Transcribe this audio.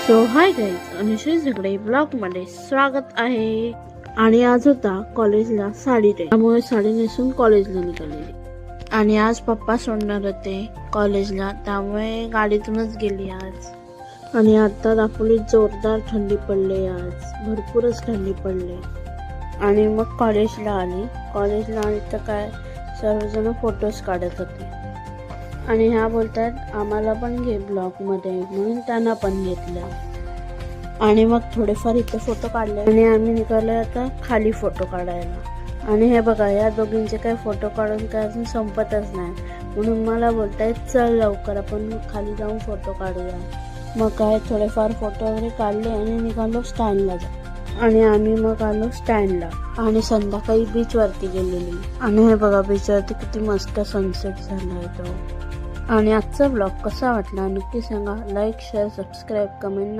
So hi guys, Anushree झगडे blog मध्ये स्वागत आहे. आणि आज होता कॉलेजला साडी डे, त्यामुळे साडी नेसून कॉलेजला निघालेली. आणि आज पप्पा सोडणार होते कॉलेजला, त्यामुळे गाडीतूनच गेली आज. आणि आता दापोलीत जोरदार थंडी पडली, आज भरपूरच थंडी पडली. आणि मग कॉलेजला आली तर काय सर्वजण फोटोज काढत होते. आणि ह्या बोलतात आम्हाला पण घे ब्लॉग मध्ये, म्हणून त्यांना पण घेतलं. आणि मग थोडेफार इथे फोटो काढले आणि आम्ही निघालो आता खाली फोटो काढायला. आणि हे बघा, या दोघींचे काय फोटो काढून काय अजून संपतच नाही, म्हणून मला बोलतायत चल लवकर आपण खाली जाऊन फोटो काढूया. मग काय थोडेफार फोटो वगैरे काढले आणि निघालो स्टँडला आणि आम्ही मग आलो स्टँडला. आणि संध्याकाळी बीच वरती गेलेली. आणि हे बघा, बीच वरती किती मस्त सनसेट झालाय तो. आणि आजचा ब्लॉग कसा वाटला नक्की सांगा. Like, share, subscribe, comment